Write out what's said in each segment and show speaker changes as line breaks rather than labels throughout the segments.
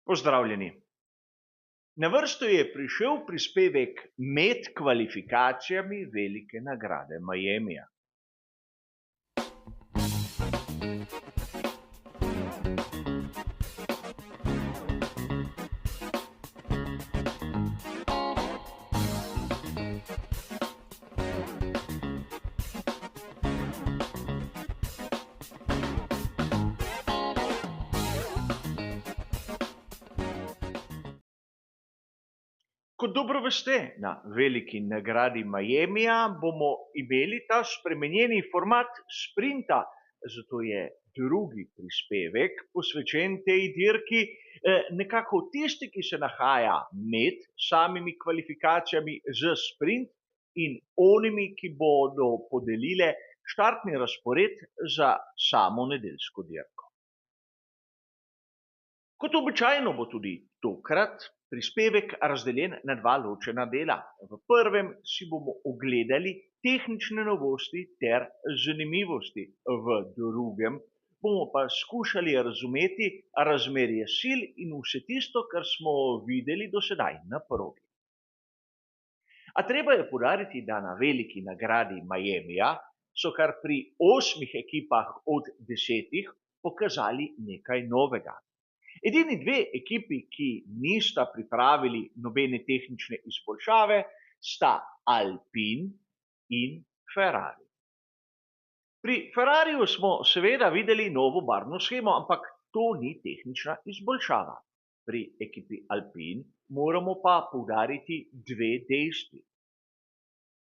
Pozdravljeni. Na vrsto je prišel prispevek med kvalifikacijami velike nagrade Miamija. Kot dobro veste, na veliki nagradi Miamija bomo imeli ta spremenjeni format sprinta, zato je drugi prispevek posvečen tej dirki, nekako tisti, ki se nahaja med samimi kvalifikacijami za sprint in onimi, ki bodo podelile štartni razpored za samo nedeljsko dirko. Kot običajno bo tudi tokrat prispevek razdeljen na dva ločena dela. V prvem si bomo ogledali tehnične novosti ter zanimivosti, v drugem bomo pa skušali razumeti razmerje sil in vse tisto, kar smo videli do sedaj na progi. A treba je poudariti, da na veliki nagradi Miamija so kar pri 8 ekipah od 10 pokazali nekaj novega. Edini dve ekipi, ki nista pripravili nobene tehnične izboljšave, sta Alpine in Ferrari. Pri Ferrariju smo seveda videli novo barvno shemo, ampak to ni tehnična izboljšava. Pri ekipi Alpine moramo pa poudariti dve dejstvi.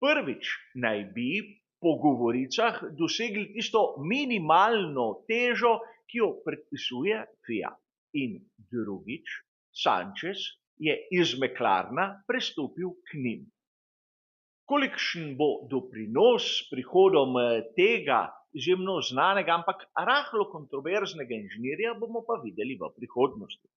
Prvič naj bi po govoricah dosegli tisto minimalno težo, ki jo predpisuje FIA. In drugič, Sanchez je iz McLarena prestopil k njim. Kolikšen bo doprinos s prihodom tega izjemno znanega, ampak rahlo kontroverznega inženirja, bomo pa videli v prihodnosti.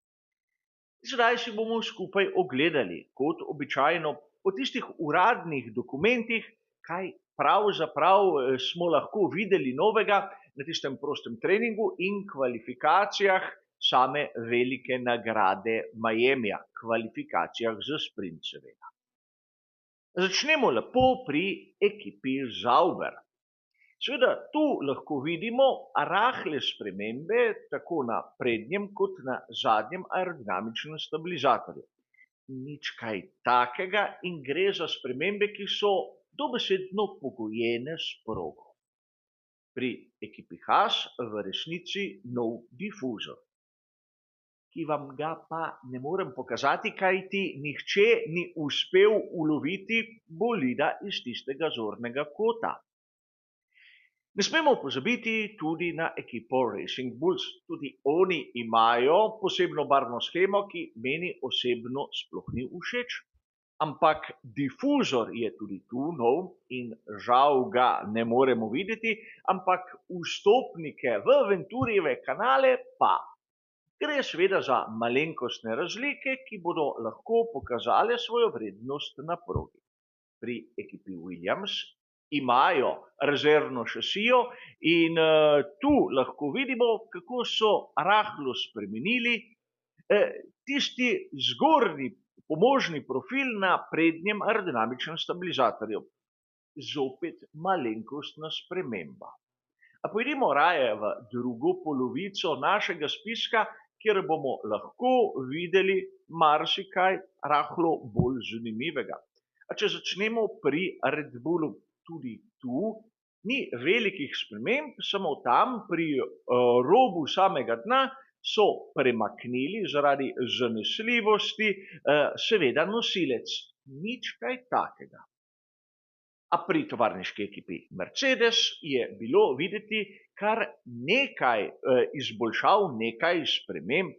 Zdaj si bomo skupaj ogledali, kot običajno, po tistih uradnih dokumentih, kaj pravzaprav smo lahko videli novega na tistem prostem treningu in kvalifikacijah same velike nagrade Miamija, kvalifikacijah za sprint seveda. Začnemo lepo pri ekipi Sauber. Seveda tu lahko vidimo rahle spremembe tako na prednjem kot na zadnjem aerodinamičnem stabilizatorju. Nič kaj takega in gre za spremembe, ki so dobesedno pogojene s progo. Pri ekipi Haas v resnici nov difuzor, ki vam ga pa ne morem pokazati, kajti nihče ni uspel uloviti bolida iz tistega zornega kota. Ne smemo pozabiti tudi na ekipo Racing Bulls. Tudi oni imajo posebno barvno shemo, ki meni osebno sploh ni všeč. Ampak difuzor je tudi tu nov in žal ga ne moremo videti, ampak vstopnike v Venturijeve kanale pa. Gre seveda za malenkostne razlike, ki bodo lahko pokazale svojo vrednost na progi. Pri ekipi Williams imajo rezervno šasijo in tu lahko vidimo, kako so rahlo spremenili tisti zgornji pomožni profil na prednjem aerodinamičnem stabilizatorju. Zopet malenkostna sprememba. A pojdimo raje v drugo polovico našega spiska, kjer bomo lahko videli marsikaj rahlo bolj zanimivega. A če začnemo pri Red Bullu, tudi tu ni velikih sprememb, samo tam pri robu samega dna so premaknili zaradi zanesljivosti seveda nosilec. Nič kaj takega. A pri tovarniški ekipi Mercedes je bilo videti kar nekaj izboljšav, nekaj sprememb.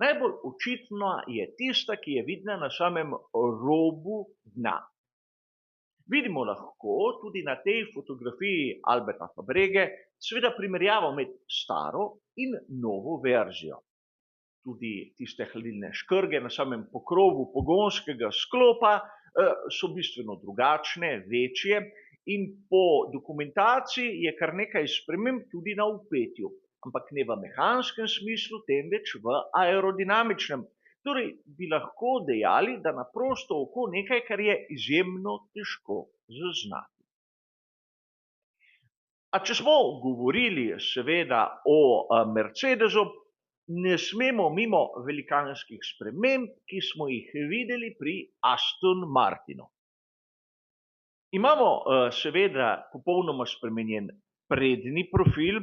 Najbolj očitna je tista, ki je vidna na samem robu dna. Vidimo lahko tudi na tej fotografiji Alberta Fabrege seveda primerjavo med staro in novo verzijo. Tudi tiste hladilne škrge na samem pokrovu pogonskega sklopa so bistveno drugačne, večje in po dokumentaciji je kar nekaj sprememb tudi na vpetju. ampak ne v mehanskem smislu, temveč v aerodinamičnem. Torej bi lahko dejali, da na prosto oko nekaj, kar je izjemno težko zaznati. A če smo govorili seveda o Mercedesu, ne smemo mimo velikanskih sprememb, ki smo jih videli pri Aston Martinu. Imamo seveda popolnoma spremenjen prednji profil,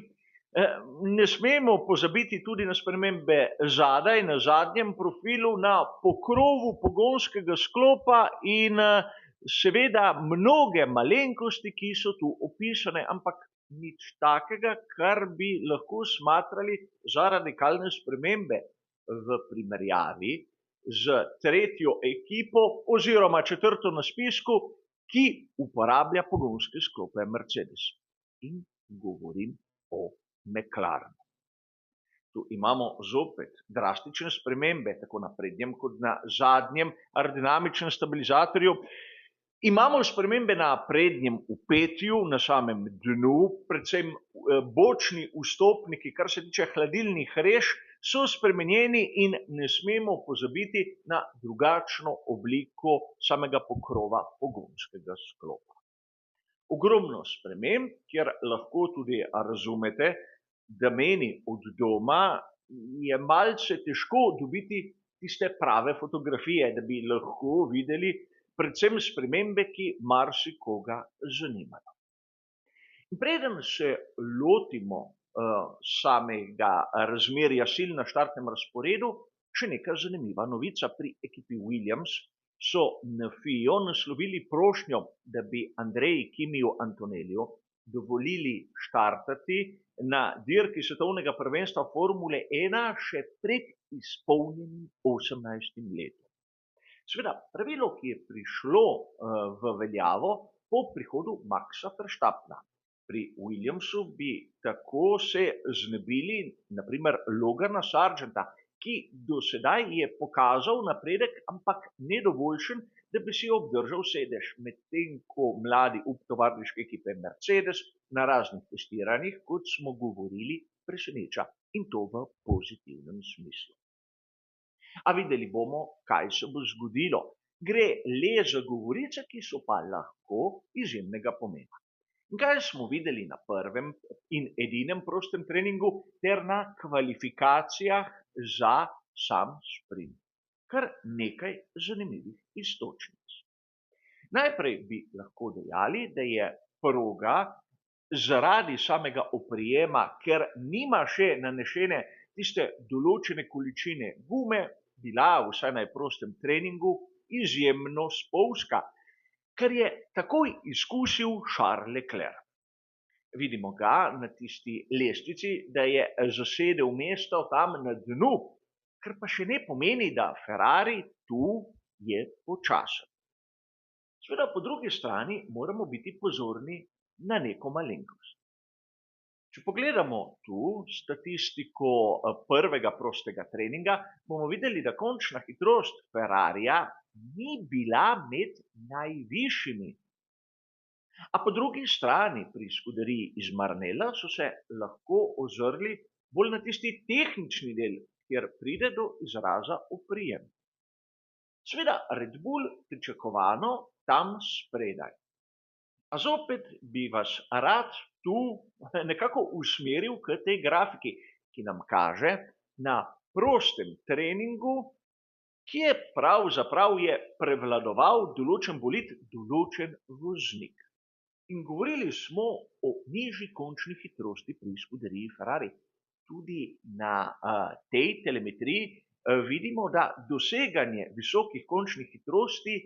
ne smemo pozabiti tudi na spremembe zadaj, na zadnjem profilu, na pokrovu pogonskega sklopa in seveda mnoge malenkosti, ki so tu opisane, ampak nič takega, kar bi lahko smatrali za radikalne spremembe v primerjavi z tretjo ekipo oziroma četrto na spisku, ki uporablja pogonske sklope Mercedes. In govorim o McLarenu. Tu imamo zopet drastične spremembe, tako na prednjem kot na zadnjem aerodinamičnem stabilizatorju. Imamo spremembe na prednjem vpetju, na samem dnu, predvsem bočni vstopniki, kar se tiče hladilnih rež, so spremenjeni in ne smemo pozabiti na drugačno obliko samega pokrova pogonskega sklopa. Ogromno sprememb, kjer lahko tudi razumete, da meni od doma je malce težko dobiti tiste prave fotografije, da bi lahko videli predvsem spremembe, ki marsikoga zanimajo. In preden se lotimo samega razmerja sil na štartnem razporedu, še neka zanimiva novica. Pri ekipi Williams so na FIO naslovili prošnjo, da bi Andreji Kimiju Antonelliju dovolili štartati na dirki svetovnega prvenstva Formule 1 še pred izpolnjenim 18. letom. Seveda, pravilo, ki je prišlo v veljavo po prihodu Maxa Verstappena. Pri Williamsu bi tako se znebili naprimer Logana Sargenta, ki do sedaj je pokazal napredek, ampak ne dovoljšen, da bi si obdržal sedež, medtem ko mladi up tovarniške ekipe Mercedes na raznih testiranjih, kot smo govorili, preseneča, in to v pozitivnem smislu. A videli bomo, kaj se bo zgodilo. Gre le za govorice, ki so pa lahko izjemnega pomena. In kaj smo videli na prvem in edinem prostem treningu ter na kvalifikacijah za sam sprint? Kar nekaj zanimivih iztočnic. Najprej bi lahko dejali, da je proga zaradi samega oprijema, ker nima še nanešene tiste določene količine gume, bila vsaj na prostem treningu izjemno spolzka, kar je takoj izkusil Charles Leclerc. Vidimo ga na tisti lestvici, da je zasedel mesto tam na dnu, kar pa še ne pomeni, da Ferrari tu je počasen. Seveda po drugi strani moramo biti pozorni na neko malenkost. Če pogledamo tu statistiko prvega prostega treninga, bomo videli, da končna hitrost Ferrarija ni bila med najvišjimi. A po drugi strani pri skuderiji iz Maranella so se lahko ozrli bolj na tisti tehnični del, kjer pride do izraza oprijem. Seveda Red Bull pričakovano tam spredaj. A zopet bi vas rad tu nekako usmeril k tej grafiki, ki nam kaže na prostem treningu, kje pravzaprav je prevladoval določen bolid, določen voznik. In govorili smo o nižji končni hitrosti pri skuderiji Ferrari. Tudi na tej telemetriji vidimo, da doseganje visokih končnih hitrosti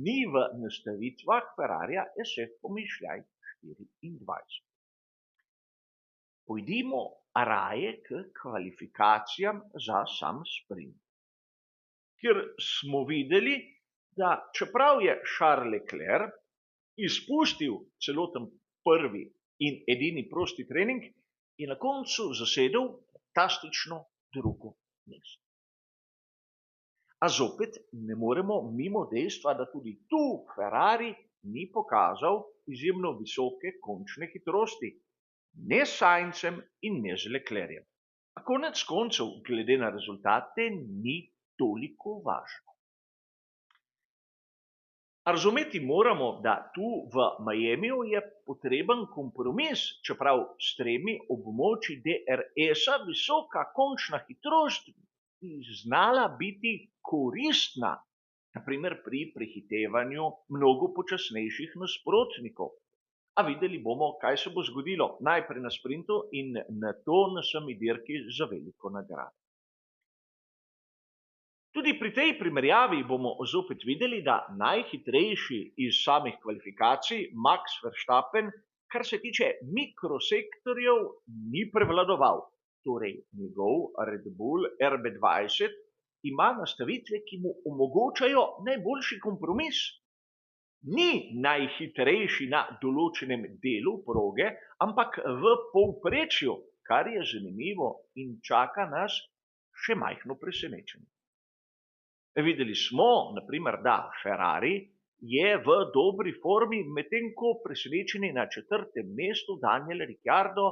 ni v nastavitvah Ferrarija SF pomišljaj 24. Pojdimo raje k kvalifikacijam za sam sprint, kjer smo videli, da čeprav je Charles Leclerc izpustil celoten prvi in edini prosti trening, je na koncu zasedel fantastično drugo mesto. A zopet ne moremo mimo dejstva, da tudi tu Ferrari ni pokazal izjemno visoke končne hitrosti. ne s Saincem in ne z Leclerjem. A konec koncev, glede na rezultate, ni toliko važno. A razumeti moramo, da tu v Miamiju je potreben kompromis, čeprav s 3 območji DRS-a visoka končna hitrost bi znala biti koristna, na primer pri prehitevanju mnogo počasnejših nasprotnikov. A videli bomo, kaj se bo zgodilo najprej na sprintu in nato na sami dirki za veliko nagrado. Tudi pri tej primerjavi bomo zopet videli, da najhitrejši iz samih kvalifikacij, Max Verstappen, kar se tiče mikrosektorjev, ni prevladoval. Torej, njegov Red Bull RB20 ima nastavitve, ki mu omogočajo najboljši kompromis. Ni najhitrejši na določenem delu proge, ampak v povprečju, kar je zanimivo in čaka nas še majhno presenečenje. Videli smo, na primer, da Ferrari je v dobri formi, medtem ko presenečeni na 4. mestu Daniel Ricciardo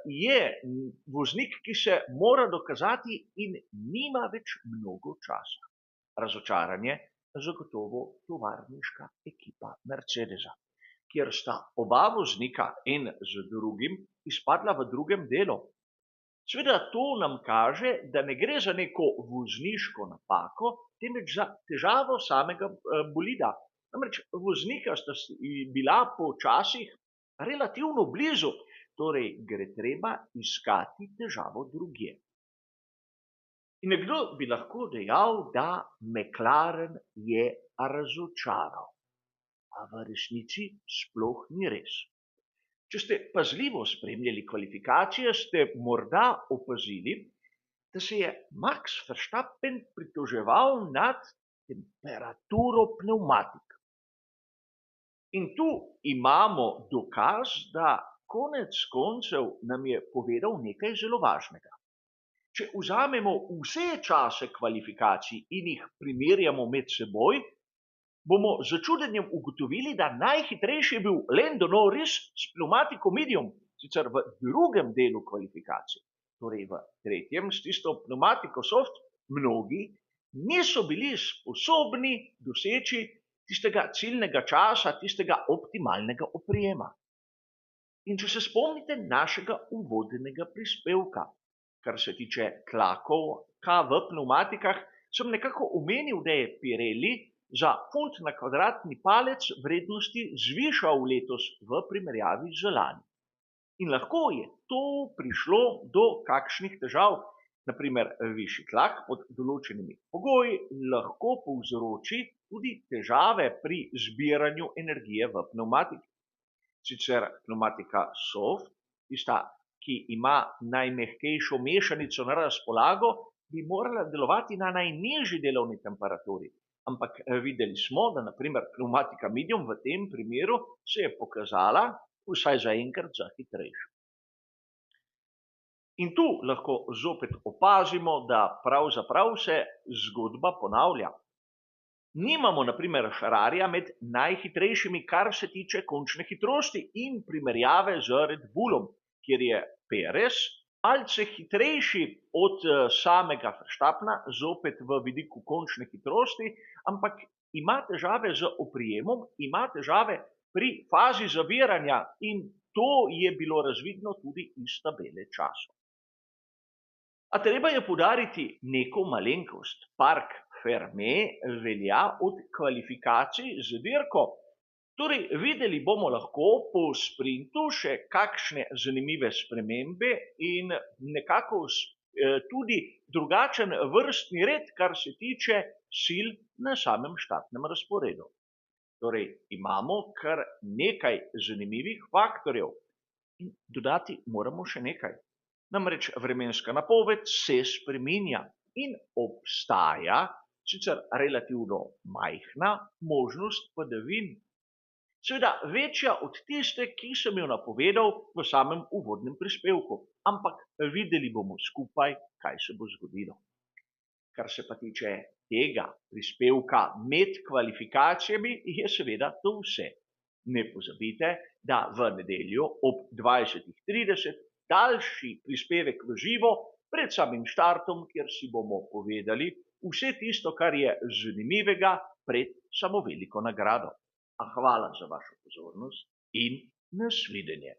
je voznik, ki se mora dokazati in nima več mnogo časa. Razočaranje zagotovo tovarniška ekipa Mercedesa, kjer sta oba voznika en z drugim izpadla v drugem delu. Seveda to nam kaže, da ne gre za neko vozniško napako, temveč za težavo samega bolida. Namreč voznika sta bila počasih relativno blizu, torej gre treba iskati težavo drugje. In nekdo bi lahko dejal, da McLaren je razočaral. A v resnici sploh ni res. Če ste pazljivo spremljali kvalifikacije, ste morda opazili, da se je Max Verstappen pritoževal nad temperaturo pnevmatik. In tu imamo dokaz, da konec koncev nam je povedal nekaj zelo važnega. Če vzamemo vse čase kvalifikacij in jih primerjamo med seboj, bomo z začudenjem ugotovili, da najhitrejši je bil Lando Norris s pneumatiko medium, sicer v drugem delu kvalifikacij, torej v 3. s tisto pneumatiko soft, mnogi niso bili sposobni doseči tistega ciljnega časa, tistega optimalnega oprijema. In če se spomnite našega uvodnega prispevka, kar se tiče tlakov v pneumatikah, sem nekako omenil, da je Pirelli za funt na kvadratni palec vrednosti zvišal letos v primerjavi z lani. In lahko je to prišlo do kakšnih težav, naprimer višji tlak pod določenimi pogoji lahko povzroči tudi težave pri zbiranju energije v pneumatiki. Sicer pneumatika soft, tista, ki ima najmehkejšo mešanico na razpolago, bi morala delovati na najnižji delovni temperaturi. Ampak videli smo, da naprimer pneumatika medium v tem primeru se je pokazala, vsaj zaenkrat, za hitrejšo. In tu lahko zopet opazimo, da pravzaprav se zgodba ponavlja. Nimamo naprimer Ferrarija med najhitrejšimi, kar se tiče končne hitrosti in primerjave z Red Bullom, kjer je Perez malce hitrejši od samega Verstappena, zopet v vidiku končne hitrosti, ampak ima težave z oprijemom, ima težave pri fazi zaviranja in to je bilo razvidno tudi iz tabele časov. A treba je poudariti neko malenkost. Park Fermé velja od kvalifikacij z dirko. Torej, videli bomo lahko po sprintu še kakšne zanimive spremembe in nekako tudi drugačen vrstni red, kar se tiče sil na samem štartnem razporedu. Torej, imamo kar nekaj zanimivih faktorjev. In dodati moramo še nekaj. Namreč vremenska napoved se spreminja in obstaja sicer relativno majhna možnost padavin. Seveda večja od tiste, ki sem jo napovedal v samem uvodnem prispevku, ampak videli bomo skupaj, kaj se bo zgodilo. Kar se pa tiče tega prispevka med kvalifikacijami, je seveda to vse. Ne pozabite, da v nedeljo ob 20:30 daljši prispevek v živo pred samim štartom, kjer si bomo povedali vse tisto, kar je zanimivega pred samo veliko nagrado. A hvala za vašo pozornost in nasvidenje.